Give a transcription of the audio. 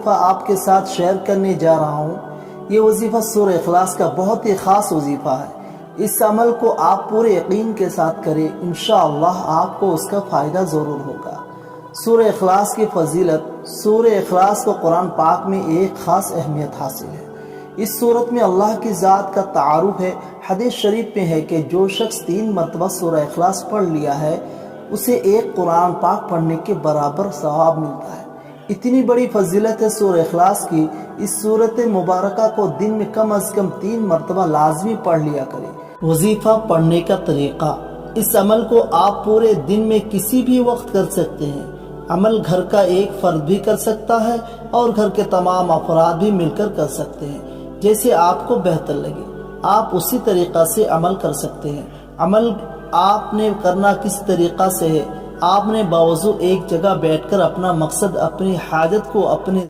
وظیفہ آپ کے ساتھ شیئر کرنے جا رہا ہوں۔ یہ وظیفہ سورہ اخلاص کا بہت ہی خاص وظیفہ ہے۔ اس عمل کو آپ پورے یقین کے ساتھ کریں، انشاءاللہ آپ کو اس کا فائدہ ضرور ہوگا۔ سورہ اخلاص کی فضیلت۔ سورہ اخلاص کو قرآن پاک میں ایک خاص اہمیت حاصل ہے۔ اس سورت میں اللہ کی ذات کا تعارف ہے۔ حدیث شریف میں ہے کہ جو شخص 3 مرتبہ سورہ اخلاص پڑھ لیا ہے اسے ایک قرآن پاک پڑھنے کے برابر ثواب ملتا ہے۔ اتنی بڑی فضیلت ہے سورہ اخلاص کی۔ اس سورت مبارکہ کو دن میں کم از کم 3 مرتبہ لازمی پڑھ لیا کریں۔ وظیفہ پڑھنے کا طریقہ۔ اس عمل کو آپ پورے دن میں کسی بھی وقت کر سکتے ہیں۔ عمل گھر کا ایک فرد بھی کر سکتا ہے اور گھر کے تمام افراد بھی مل کر سکتے ہیں، جیسے آپ کو بہتر لگے۔ آپ اسی طریقہ سے عمل کر سکتے ہیں۔ عمل آپ نے کرنا کس طریقہ سے ہے؟ آپ نے باوضو ایک جگہ بیٹھ کر اپنا مقصد، اپنی حاجت کو اپنے